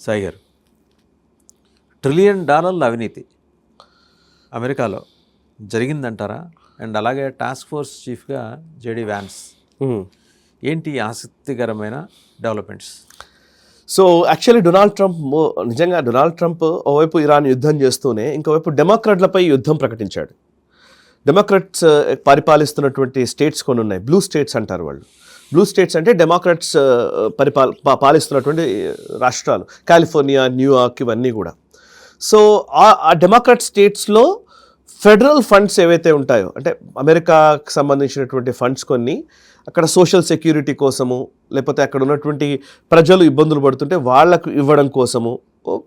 సాయి గారు, $1 ట్రిలియన్ అవినీతి అమెరికాలో జరిగిందంటారా? అండ్ అలాగే టాస్క్ ఫోర్స్ చీఫ్గా జేడీ వ్యాన్స్, ఏంటి ఆసక్తికరమైన డెవలప్మెంట్స్? సో యాక్చువల్లీ నిజంగా డొనాల్డ్ ట్రంప్ ఓవైపు ఇరాన్ యుద్ధం చేస్తూనే ఇంకోవైపు డెమోక్రాట్లపై యుద్ధం ప్రకటించాడు. డెమోక్రాట్స్ పరిపాలిస్తున్నటువంటి స్టేట్స్ కొన్ని ఉన్నాయి, బ్లూ స్టేట్స్ అంటారు వాళ్ళు. బ్లూ స్టేట్స్ అంటే డెమోక్రాట్స్ పాలిస్తున్నటువంటి రాష్ట్రాలు, కాలిఫోర్నియా, న్యూయార్క్, ఇవన్నీ కూడా. సో ఆ డెమోక్రాట్ స్టేట్స్లో ఫెడరల్ ఫండ్స్ ఏవైతే ఉంటాయో, అంటే అమెరికాకు సంబంధించినటువంటి ఫండ్స్ కొన్ని అక్కడ సోషల్ సెక్యూరిటీ కోసము, లేకపోతే అక్కడ ఉన్నటువంటి ప్రజలు ఇబ్బందులు పడుతుంటే వాళ్లకు ఇవ్వడం కోసము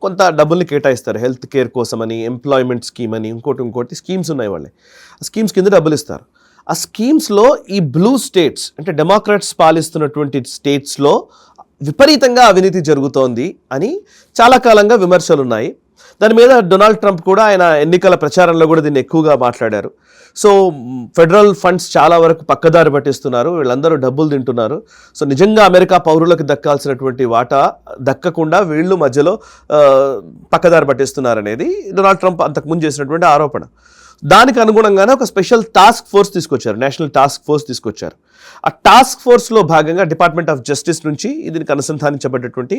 కొంత డబ్బుల్ని కేటాయిస్తారు. హెల్త్ కేర్ కోసమని, ఎంప్లాయ్మెంట్ స్కీమ్ అని, ఇంకోటి స్కీమ్స్ ఉన్నాయి. వాళ్ళే ఆ స్కీమ్స్ కింద డబ్బులు ఇస్తారు. ఆ స్కీమ్స్లో ఈ బ్లూ స్టేట్స్ అంటే డెమోక్రాట్స్ పాలిస్తున్నటువంటి స్టేట్స్లో విపరీతంగా అవినీతి జరుగుతోంది అని చాలా కాలంగా విమర్శలు ఉన్నాయి. దాని మీద డొనాల్డ్ ట్రంప్ కూడా ఆయన ఎన్నికల ప్రచారంలో కూడా దీన్ని ఎక్కువగా మాట్లాడారు. సో ఫెడరల్ ఫండ్స్ చాలా వరకు పక్కదారి పట్టిస్తున్నారు, వీళ్ళందరూ డబ్బులు తింటున్నారు. సో నిజంగా అమెరికా పౌరులకు దక్కాల్సినటువంటి వాటా దక్కకుండా వీళ్ళు మధ్యలో పక్కదారి పట్టిస్తున్నారు అనేది డొనాల్డ్ ట్రంప్ అంతకుముందు చేసినటువంటి ఆరోపణ. దానికి అనుగుణంగానే ఒక స్పెషల్ టాస్క్ ఫోర్స్ తీసుకొచ్చారు, నేషనల్ టాస్క్ ఫోర్స్ తీసుకొచ్చారు. ఆ టాస్క్ ఫోర్స్లో భాగంగా డిపార్ట్మెంట్ ఆఫ్ జస్టిస్ నుంచి దీనికి అనుసంధానించబడ్డటువంటి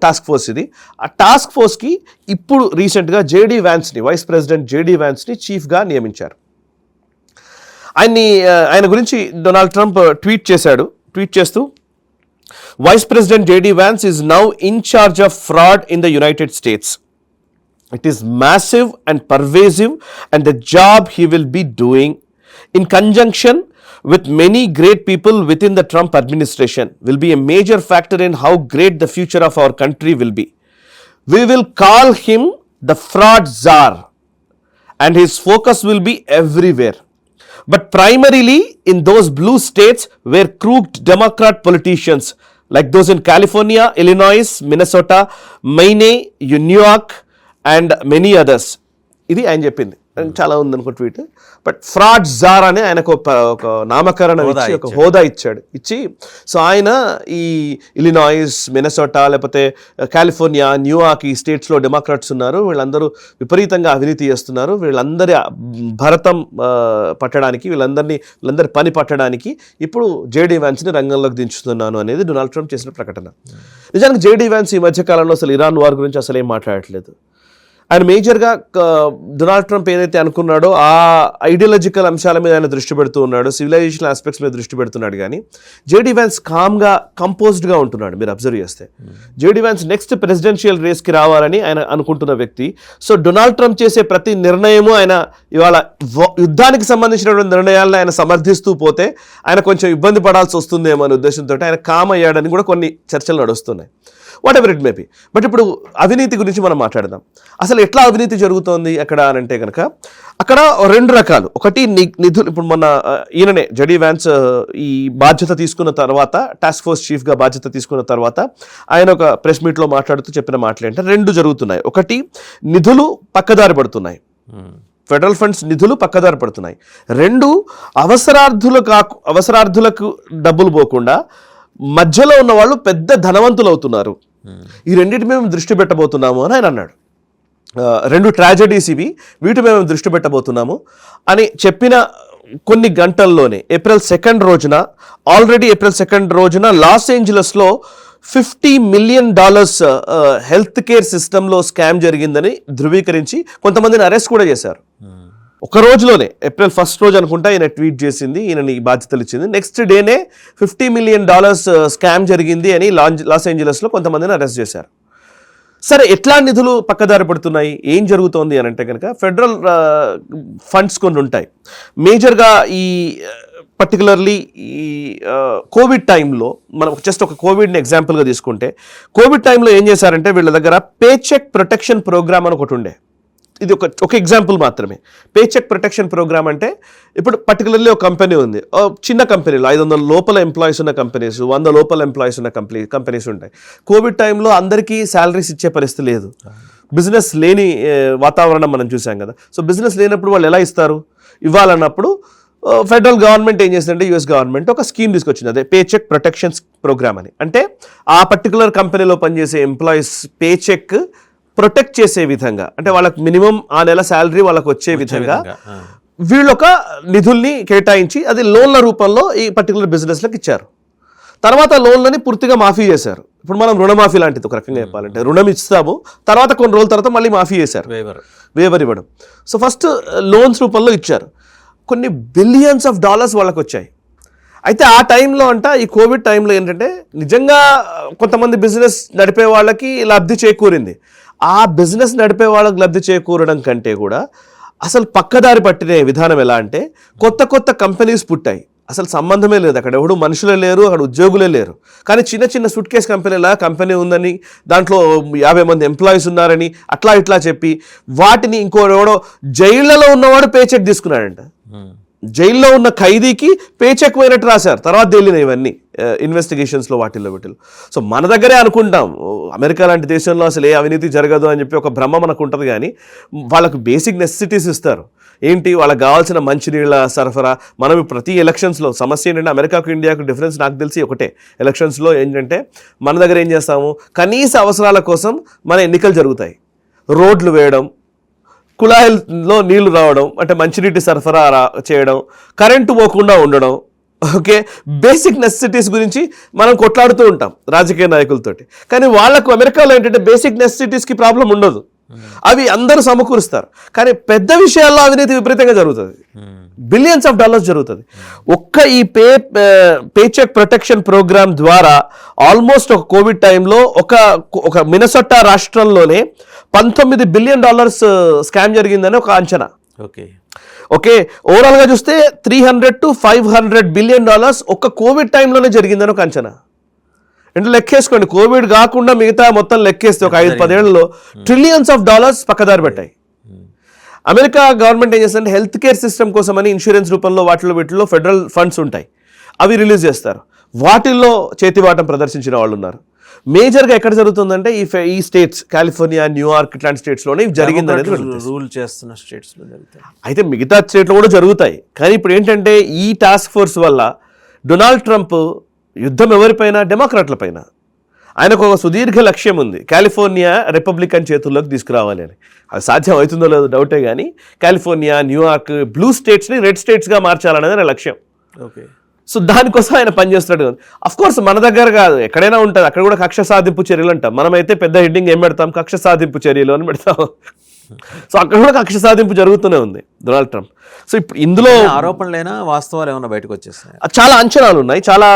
టాస్క్ ఫోర్స్ ఇది. ఆ టాస్క్ ఫోర్స్కి ఇప్పుడు రీసెంట్గా జేడీ వ్యాన్స్ని, వైస్ ప్రెసిడెంట్ జేడీ వ్యాన్స్ని చీఫ్గా నియమించారు. ఆయన గురించి డొనాల్డ్ ట్రంప్ ట్వీట్ చేస్తూ vice president JD Vance is now in charge of fraud in the United States. It is massive and pervasive, and the job he will be doing in conjunction with many great people within the Trump administration will be a major factor in how great the future of our country will be. We will call him the fraud czar, and his focus will be everywhere, but primarily in those blue states where crooked Democrat politicians like those in California, Illinois, Minnesota, Maine, New York and many others. ఇది ఆయన చెప్పింది. చాలా ఉందనుకో tweet. But fraud jar అని ఆయనకు ఒక నామకరణం ఇచ్చి, ఒక హోదా ఇచ్చి సో ఆయన ఈ ఇలినాయిస్, మినసోటా, లేకపోతే కాలిఫోర్నియా, న్యూయార్క్, ఈ స్టేట్స్లో డెమోక్రాట్స్ ఉన్నారు, వీళ్ళందరూ విపరీతంగా అవినీతి చేస్తున్నారు, వీళ్ళందరి భరతం పట్టడానికి, వీళ్ళందరి పని పట్టడానికి ఇప్పుడు జేడీ వ్యాన్స్ని రంగంలోకి దించుతున్నాను అనేది డొనాల్డ్ ట్రంప్ చేసిన ప్రకటన. నిజానికి జేడీ వ్యాన్స్ ఈ మధ్యకాలంలో అసలు ఇరాన్ వార్ గురించి అసలు ఏం మాట్లాడట్లేదు. ఆయన మేజర్గా డొనాల్డ్ ట్రంప్ ఏదైతే అనుకున్నాడో ఆ ఐడియాలజికల్ అంశాల మీద ఆయన దృష్టి పెడుతూ ఉన్నాడు, సివిలైజేషన్ ఆస్పెక్ట్స్ మీద దృష్టి పెడుతున్నాడు. కానీ జేడీ వ్యాన్స్ కామ్గా, కంపోజ్డ్గా ఉంటున్నాడు. మీరు అబ్జర్వ్ చేస్తే జేడీ వ్యాన్స్ నెక్స్ట్ ప్రెసిడెన్షియల్ రేస్కి రావాలని ఆయన అనుకుంటున్న వ్యక్తి. సో డొనాల్డ్ ట్రంప్ చేసే ప్రతి నిర్ణయము, ఆయన ఇవాళ యుద్ధానికి సంబంధించినటువంటి నిర్ణయాలను ఆయన సమర్థిస్తూ పోతే ఆయన కొంచెం ఇబ్బంది పడాల్సి వస్తుందేమో అనే ఉద్దేశంతో ఆయన కామ్ అయ్యాడని కూడా కొన్ని చర్చలు నడుస్తున్నాయి. What ever it may be. But ఇప్పుడు అవినీతి గురించి మనం మాట్లాడదాం. అసలు ఎట్లా అవినీతి జరుగుతోంది అక్కడ అని అంటే కనుక అక్కడ రెండు రకాలు. ఒకటి నిధులు. ఇప్పుడు మొన్న ఈయననే జేడీ వ్యాన్స్ ఈ బాధ్యత తీసుకున్న తర్వాత, టాస్క్ ఫోర్స్ చీఫ్గా బాధ్యత తీసుకున్న తర్వాత ఆయన ఒక ప్రెస్ మీట్లో మాట్లాడుతూ చెప్పిన మాటలు ఏంటంటే రెండు జరుగుతున్నాయి. ఒకటి, నిధులు పక్కదారి పడుతున్నాయి, ఫెడరల్ ఫండ్స్ నిధులు పక్కదారి పడుతున్నాయి. రెండు, అవసరార్థులకు డబ్బులు పోకుండా మధ్యలో ఉన్న వాళ్ళు పెద్ద ధనవంతులు అవుతున్నారు. ఈ రెండింటి మేము దృష్టి పెట్టబోతున్నాము అని ఆయన అన్నాడు. రెండు ట్రాజడీస్ ఇవి, వీటి మేము దృష్టి పెట్టబోతున్నాము అని చెప్పిన కొన్ని గంటల్లోనే ఏప్రిల్ 2 రోజున లాస్ ఏంజలస్లో $50 మిలియన్ హెల్త్ కేర్ సిస్టంలో స్కామ్ జరిగిందని ధృవీకరించి కొంతమందిని అరెస్ట్ కూడా చేశారు. ఒక రోజులోనే, ఏప్రిల్ 1 అనుకుంటా ఈయన ట్వీట్ చేసింది, ఈయనని బాధ్యతలు ఇచ్చింది. నెక్స్ట్ డేనే $50 మిలియన్ స్కామ్ జరిగింది అని లాస్ ఏంజలస్లో కొంతమందిని అరెస్ట్ చేశారు. సరే, ఎట్లా నిధులు పక్కదారి పడుతున్నాయి, ఏం జరుగుతోంది అని అంటే కనుక ఫెడరల్ ఫండ్స్ కొన్ని ఉంటాయి. మేజర్గా ఈ పర్టికులర్లీ ఈ కోవిడ్ టైంలో, మనం జస్ట్ ఒక కోవిడ్ని ఎగ్జాంపుల్గా తీసుకుంటే, కోవిడ్ టైంలో ఏం చేశారంటే వీళ్ళ దగ్గర పే చెక్ ప్రొటెక్షన్ ప్రోగ్రామ్ అని ఒకటి ఉండే. ఇది ఒక ఎగ్జాంపుల్ మాత్రమే. పే చెక్ ప్రొటెక్షన్ ప్రోగ్రామ్ అంటే ఇప్పుడు పర్టికులర్లీ ఒక కంపెనీ ఉంది, చిన్న కంపెనీలు 500 లోపల ఎంప్లాయీస్ ఉన్న కంపెనీస్, 100 లోపల ఎంప్లాయీస్ ఉన్న కంపెనీస్ ఉంటాయి. కోవిడ్ టైంలో అందరికీ శాలరీస్ ఇచ్చే పరిస్థితి లేదు, బిజినెస్ లేని వాతావరణం మనం చూసాం కదా. సో బిజినెస్ లేనప్పుడు వాళ్ళు ఎలా ఇస్తారు? ఇవ్వాలన్నప్పుడు ఫెడరల్ గవర్నమెంట్ ఏం చేసిందంటే యూఎస్ గవర్నమెంట్ ఒక స్కీమ్ తీసుకొచ్చింది, అదే పే చెక్ ప్రొటెక్షన్ ప్రోగ్రామ్ అని. అంటే ఆ పర్టికులర్ కంపెనీలో పనిచేసే ఎంప్లాయీస్ పే చెక్ ప్రొటెక్ట్ చేసే విధంగా, అంటే వాళ్ళకి మినిమం ఆ నెల శాలరీ వాళ్ళకి వచ్చే విధంగా వీళ్ళొక నిధుల్ని కేటాయించి అది లోన్ల రూపంలో ఈ పర్టికులర్ బిజినెస్లకు ఇచ్చారు. తర్వాత లోన్లని పూర్తిగా మాఫీ చేశారు. ఇప్పుడు మనం రుణమాఫీ లాంటిది ఒక రకంగా చెప్పాలంటే, రుణం ఇస్తాము, తర్వాత కొన్ని రోజుల తర్వాత మళ్ళీ మాఫీ చేశారు, వేవర్ ఇవ్వడం. సో ఫస్ట్ లోన్స్ రూపంలో ఇచ్చారు, కొన్ని బిలియన్స్ ఆఫ్ డాలర్స్ వాళ్ళకి వచ్చాయి. అయితే ఆ టైంలో ఈ కోవిడ్ టైంలో ఏంటంటే నిజంగా కొంతమంది బిజినెస్ నడిపే వాళ్ళకి లబ్ధి చేకూరింది. ఆ బిజినెస్ నడిపే వాళ్ళకి లబ్ధి చేకూరడం కంటే కూడా అసలు పక్కదారి పట్టిన విధానం ఎలా అంటే, కొత్త కొత్త కంపెనీస్ పుట్టాయి, అసలు సంబంధమే లేదు, అక్కడ ఎవడు మనుషులే లేరు, అక్కడ ఉద్యోగులే లేరు, కానీ చిన్న చిన్న సూట్ కేస్ కంపెనీలా కంపెనీ ఉందని, దాంట్లో 50 మంది ఎంప్లాయీస్ ఉన్నారని అట్లా ఇట్లా చెప్పి వాటిని ఎవడో జైళ్లలో ఉన్నవాడు పే చెక్ తీసుకున్నాడంట. జైల్లో ఉన్న ఖైదీకి పే చెక్ పోయినట్టు రాశారు, తర్వాత తెలియదు ఇవన్నీ ఇన్వెస్టిగేషన్స్లో వాటిల్లో. సో మన దగ్గరే అనుకుంటాం అమెరికా లాంటి దేశంలో అసలు ఏ అవినీతి జరగదు అని చెప్పి ఒక భ్రమ మనకు ఉంటుంది, కానీ వాళ్ళకు బేసిక్ నెసెసిటీస్ ఇస్తారు. ఏంటి, వాళ్ళకి కావాల్సిన మంచినీళ్ళ సరఫరా. మనం ప్రతి ఎలక్షన్స్లో సమస్య ఏంటంటే, అమెరికాకు ఇండియాకు డిఫరెన్స్ నాకు తెలిసి ఒకటే, ఎలక్షన్స్లో ఏంటంటే మన దగ్గర ఏం చేస్తాము, కనీస అవసరాల కోసం మన ఎన్నికలు జరుగుతాయి, రోడ్లు వేయడం, కుళాయిల్లో నీళ్లు రావడం, అంటే మంచినీటి సరఫరా చేయడం, కరెంటు పోకుండా ఉండడం, ఓకే, బేసిక్ నెసెసిటీస్ గురించి మనం కొట్లాడుతూ ఉంటాం రాజకీయ నాయకులతోటి. కానీ వాళ్ళకు అమెరికాలో ఏంటంటే బేసిక్ నెసెసిటీస్కి ప్రాబ్లం ఉండదు, అవి అందరూ సమకూరుస్తారు. కానీ పెద్ద విషయాల్లో అవినీతి విపరీతంగా జరుగుతుంది, బిలియన్స్ ఆఫ్ డాలర్స్ జరుగుతుంది. ఒక్క ఈ పే చెక్ ప్రొటెక్షన్ ప్రోగ్రామ్ ద్వారా ఆల్మోస్ట్ ఒక కోవిడ్ టైంలో ఒక మినసొట్టా రాష్ట్రంలోనే $19 బిలియన్ స్కామ్ జరిగిందని ఒక అంచనా. ఓకే, ఓవరాల్గా చూస్తే $300 to $500 బిలియన్ ఒక్క కోవిడ్ టైంలోనే జరిగిందని ఒక అంచనా. అంటే లెక్కేసుకోండి, కోవిడ్ కాకుండా మిగతా మొత్తం లెక్కేస్తే ఒక 5-10 ఏళ్లలో ట్రిలియన్స్ ఆఫ్ డాలర్స్ పక్కదారి పెట్టాయి. అమెరికా గవర్నమెంట్ ఏం చేస్తుందంటే హెల్త్ కేర్ సిస్టమ్ కోసమని ఇన్సూరెన్స్ రూపంలో వీటిలో ఫెడరల్ ఫండ్స్ ఉంటాయి, అవి రిలీజ్ చేస్తారు. వాటిల్లో చేతివాటం ప్రదర్శించిన వాళ్ళు ఉన్నారు. మేజర్గా ఎక్కడ జరుగుతుందంటే ఈ స్టేట్స్, కాలిఫోర్నియా, న్యూయార్క్ ఇట్లాంటి స్టేట్స్లోనే జరిగింది అనేది రూల్ చేస్తున్న స్టేట్స్లో జరుగుతాయి. అయితే మిగతా స్టేట్లో కూడా జరుగుతాయి. కానీ ఇప్పుడు ఏంటంటే ఈ టాస్క్ ఫోర్స్ వల్ల డొనాల్డ్ ట్రంప్ యుద్ధం ఎవరిపైన, డెమోక్రాట్ల పైన. ఆయనకు ఒక సుదీర్ఘ లక్ష్యం ఉంది, కాలిఫోర్నియా రిపబ్లికన్ చేతుల్లోకి తీసుకురావాలి అని. అది సాధ్యం అవుతుందో లేదో డౌటే, కానీ కాలిఫోర్నియా, న్యూయార్క్, బ్లూ స్టేట్స్ని రెడ్ స్టేట్స్గా మార్చాలనేది ఆయన లక్ష్యం. ఓకే, సో దానికోసం ఆయన పనిచేస్తున్నాడు. అఫ్కోర్స్ మన దగ్గర కాదు, ఎక్కడైనా ఉంటుంది, అక్కడ కూడా కక్ష సాధింపు చర్యలు అంటాం. మనమైతే పెద్ద హెడ్డింగ్ ఏం పెడతాం, కక్ష సాధింపు చర్యలు అని పెడతాం. సో అక్కడ కూడా కక్ష సాధింపు జరుగుతూనే ఉంది డొనాల్డ్ ట్రంప్. సో ఇప్పుడు ఇందులో ఆరోపణలైనా వాస్తవాలు ఏమైనా బయటకు వచ్చేస్తాయి, చాలా అంచనాలు ఉన్నాయి, చాలా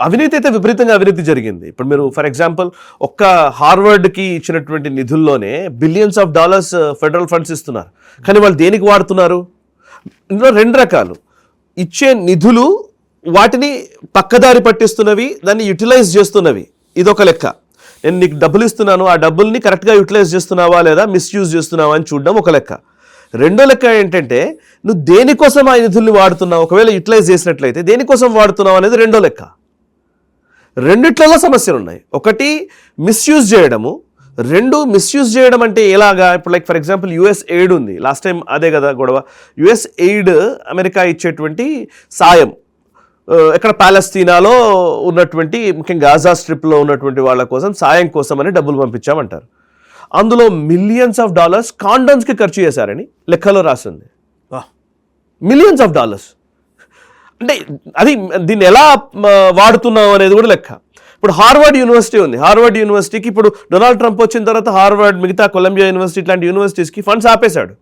అవినీతి అయితే విపరీతంగా అవినీతి జరిగింది. ఇప్పుడు మీరు ఫర్ ఎగ్జాంపుల్ ఒక్క హార్వర్డ్కి ఇచ్చినటువంటి నిధుల్లోనే billions of dollars federal funds ఇస్తున్నారు. కానీ వాళ్ళు దేనికి వాడుతున్నారు? ఇందులో 2 రకాలు. ఇచ్చే నిధులు వాటిని పక్కదారి పట్టిస్తున్నవి, దాన్ని యూటిలైజ్ చేస్తున్నవి, ఇదొక లెక్క. నేను నీకు డబ్బులు ఇస్తున్నాను, ఆ డబ్బుల్ని కరెక్ట్గా యూటిలైజ్ చేస్తున్నావా లేదా మిస్యూజ్ చేస్తున్నావా అని చూడడం ఒక లెక్క. రెండో లెక్క ఏంటంటే నువ్వు దేనికోసం ఆ నిధుల్ని వాడుతున్నావు, ఒకవేళ యూటిలైజ్ చేసినట్లయితే దేనికోసం వాడుతున్నావు అనేది రెండో లెక్క. రెండిట్లలో సమస్యలు ఉన్నాయి. ఒకటి మిస్యూజ్ చేయడము, 2 మిస్యూజ్ చేయడం అంటే ఎలాగా? ఇప్పుడు like for example US aid ఉంది, లాస్ట్ టైం అదే కదా గొడవ. యుఎస్ ఎయిడ్ అమెరికా ఇచ్చేటువంటి సాయం, ఎక్కడ పాలస్తీనాలో ఉన్నటువంటి ముఖ్యంగా గాజా స్ట్రిప్లో ఉన్నటువంటి వాళ్ళ కోసం సాయం కోసం అని డబ్బులు పంపించామంటారు. అందులో మిలియన్స్ ఆఫ్ డాలర్స్ కాండమ్స్కి ఖర్చు చేశారని లెక్కలో రాసింది. మిలియన్స్ ఆఫ్ డాలర్స్ అంటే అది దీన్ని ఎలా వాడుతున్నాం అనేది కూడా లెక్క. ఇప్పుడు హార్వర్డ్ యూనివర్సిటీ ఉంది, హార్వర్డ్ యూనివర్సిటీకి ఇప్పుడు డొనాల్డ్ ట్రంప్ వచ్చిన తర్వాత హార్వర్డ్, మిగతా కొలంబియా యూనివర్సిటీ ఇట్లాంటి యూనివర్సిటీస్కి ఫండ్స్ ఆపేశాడు.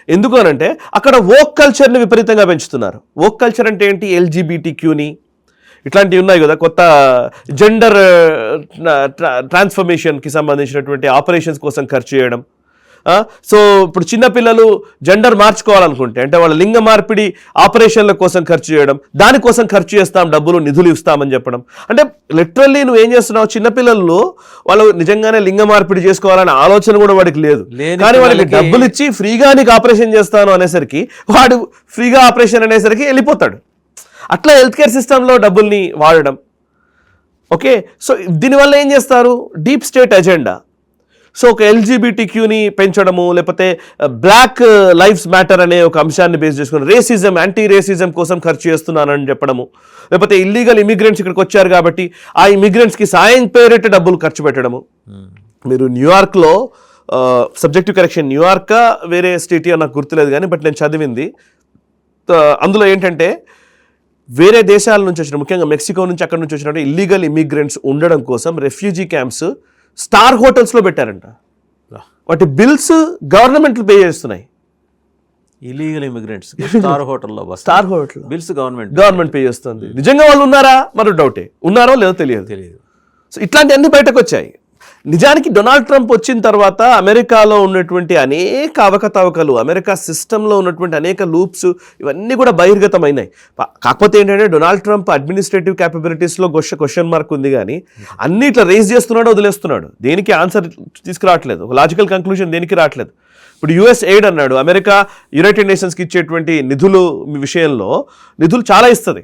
ఎందుకు అని అంటే అక్కడ వోక్ కల్చర్ని విపరీతంగా పెంచుతున్నారు. వోక్ కల్చర్ అంటే ఏంటి? LGBTQని ఇట్లాంటివి ఉన్నాయి కదా, కొత్త జెండర్ ట్రాన్స్ఫర్మేషన్కి సంబంధించినటువంటి ఆపరేషన్స్ కోసం ఖర్చు చేయడం. సో ఇప్పుడు చిన్నపిల్లలు జెండర్ మార్చుకోవాలనుకుంటే, అంటే వాళ్ళ లింగ మార్పిడి ఆపరేషన్ల కోసం ఖర్చు చేయడం, దానికోసం ఖర్చు చేస్తాం, డబ్బులు నిధులు ఇస్తామని చెప్పడం. అంటే లిటరల్లీ నువ్వు ఏం చేస్తున్నావు, చిన్నపిల్లలు వాళ్ళు నిజంగానే లింగ మార్పిడి చేసుకోవాలనే ఆలోచన కూడా వాడికి లేదు, కానీ వాళ్ళకి డబ్బులు ఇచ్చి ఫ్రీగా నీకు ఆపరేషన్ చేస్తాను అనేసరికి వాడు ఫ్రీగా ఆపరేషన్ అనేసరికి వెళ్ళిపోతాడు. అట్లా హెల్త్ కేర్ సిస్టంలో డబ్బుల్ని వాడడం. ఓకే, సో దీనివల్ల ఏం చేస్తారు? Deep state agenda. సో ఒక ఎల్జీబీటీక్యూని పెంచడము, లేకపోతే బ్లాక్ లైఫ్స్ మ్యాటర్ అనే ఒక అంశాన్ని బేస్ చేసుకుని రేసిజం, యాంటీ రేసిజం కోసం ఖర్చు చేస్తున్నానని చెప్పడము, లేకపోతే ఇల్లీగల్ ఇమిగ్రెంట్స్ ఇక్కడికి వచ్చారు కాబట్టి ఆ ఇమిగ్రెంట్స్కి సాయం పేరిట డబ్బులు ఖర్చు పెట్టడము. మీరు న్యూయార్క్లో సబ్జెక్టివ్ కరెక్షన్, న్యూయార్కా వేరే స్టేట్ నాకు గుర్తులేదు కానీ బట్ నేను చదివింది అందులో ఏంటంటే వేరే దేశాల నుంచి వచ్చిన, ముఖ్యంగా మెక్సికో నుంచి అక్కడ నుంచి వచ్చిన ఇల్లీగల్ ఇమిగ్రెంట్స్ ఉండడం కోసం రెఫ్యూజీ క్యాంప్స్ స్టార్ హోటల్స్లో పెట్టారంట. వాటి బిల్స్ గవర్నమెంట్లు పే చేస్తున్నాయి. ఇలీగల్ ఇమిగ్రెంట్స్ స్టార్ హోటల్లో star hotel bills government pay చేస్తుంది. నిజంగా వాళ్ళు ఉన్నారా మరో డౌటే, ఉన్నారో లేదో తెలియదు. సో ఇట్లాంటివన్నీ బయటకు వచ్చాయి. నిజానికి డొనాల్డ్ ట్రంప్ వచ్చిన తర్వాత అమెరికాలో ఉన్నటువంటి అనేక అవకతవకలు, అమెరికా సిస్టంలో ఉన్నటువంటి అనేక లూప్స్ ఇవన్నీ కూడా బహిర్గతమైనాయి. కాకపోతే ఏంటంటే డొనాల్డ్ ట్రంప్ అడ్మినిస్ట్రేటివ్ క్యాపబిలిటీస్లో క్వశ్చన్ మార్క్ ఉంది, కానీ అన్ని ఇట్లా రేజ్ చేస్తున్నాడు, వదిలేస్తున్నాడు. దేనికి ఆన్సర్ తీసుకురావట్లేదు, ఒక లాజికల్ కంక్లూజన్ దేనికి రావట్లేదు. ఇప్పుడు యుఎస్ ఎయిడ్ అన్నాడు, అమెరికా యునైటెడ్ నేషన్స్కి ఇచ్చేటువంటి నిధులు విషయంలో నిధులు చాలా ఇస్తుంది,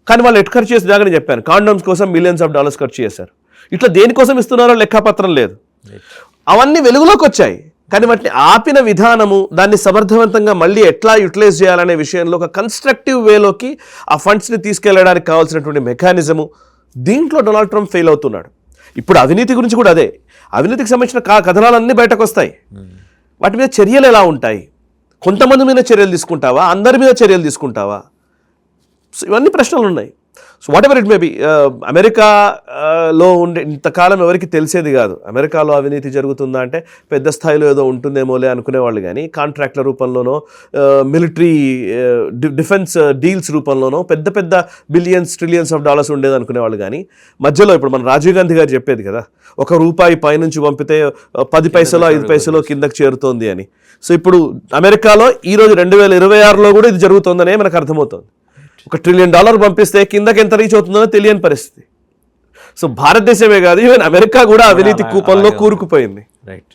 కానీ వాళ్ళు ఎటు ఖర్చు చేసి దాకా చెప్పాను, కాండోమ్స్ కోసం $మిలియన్స్ ఖర్చు చేశారు. ఇట్లా దేనికోసం ఇస్తున్నారో లెక్కపత్రం లేదు. అవన్నీ వెలుగులోకి వచ్చాయి, కానీ వాటిని ఆపిన విధానము, దాన్ని సమర్థవంతంగా మళ్ళీ ఎట్లా యూటిలైజ్ చేయాలనే విషయంలో ఒక కన్స్ట్రక్టివ్ వేలోకి ఆ ఫండ్స్ని తీసుకెళ్లడానికి కావాల్సినటువంటి మెకానిజము, దీంట్లో డొనాల్డ్ ట్రంప్ ఫెయిల్ అవుతున్నాడు. ఇప్పుడు అవినీతి గురించి కూడా అదే, అవినీతికి సంబంధించిన కథనాలన్నీ బయటకు వస్తాయి. వాటి మీద చర్యలు ఎలా ఉంటాయి? కొంతమంది మీద చర్యలు తీసుకుంటావా, అందరి మీద చర్యలు తీసుకుంటావా? సో ఇవన్నీ ప్రశ్నలు ఉన్నాయి. So what ever it may be, అమెరికాలో ఉండే ఇంతకాలం ఎవరికి తెలిసేది కాదు. అమెరికాలో అవినీతి జరుగుతుందా అంటే పెద్ద స్థాయిలో ఏదో ఉంటుందేమోలే అనుకునేవాళ్ళు, కానీ కాంట్రాక్ట్ల రూపంలోనో, మిలిటరీ డిఫెన్స్ డీల్స్ రూపంలోనో పెద్ద పెద్ద $బిలియన్స్ ఉండేది అనుకునేవాళ్ళు. కానీ మధ్యలో ఇప్పుడు మన రాజీవ్ గాంధీ గారు చెప్పేది కదా, ₹1 పైనుంచి పంపితే 10 పైసలో 5 పైసలో కిందకి చేరుతోంది అని. సో ఇప్పుడు అమెరికాలో ఈరోజు 2026లో కూడా ఇది జరుగుతుందనే మనకు అర్థమవుతుంది. $1 ట్రిలియన్ పంపిస్తే కిందకి ఎంత రీచ్ అవుతుందో తెలియని పరిస్థితి. సో భారతదేశమే కాదు, ఈవెన్ అమెరికా కూడా అవినీతి కూపంలో కూరుకుపోయింది. రైట్.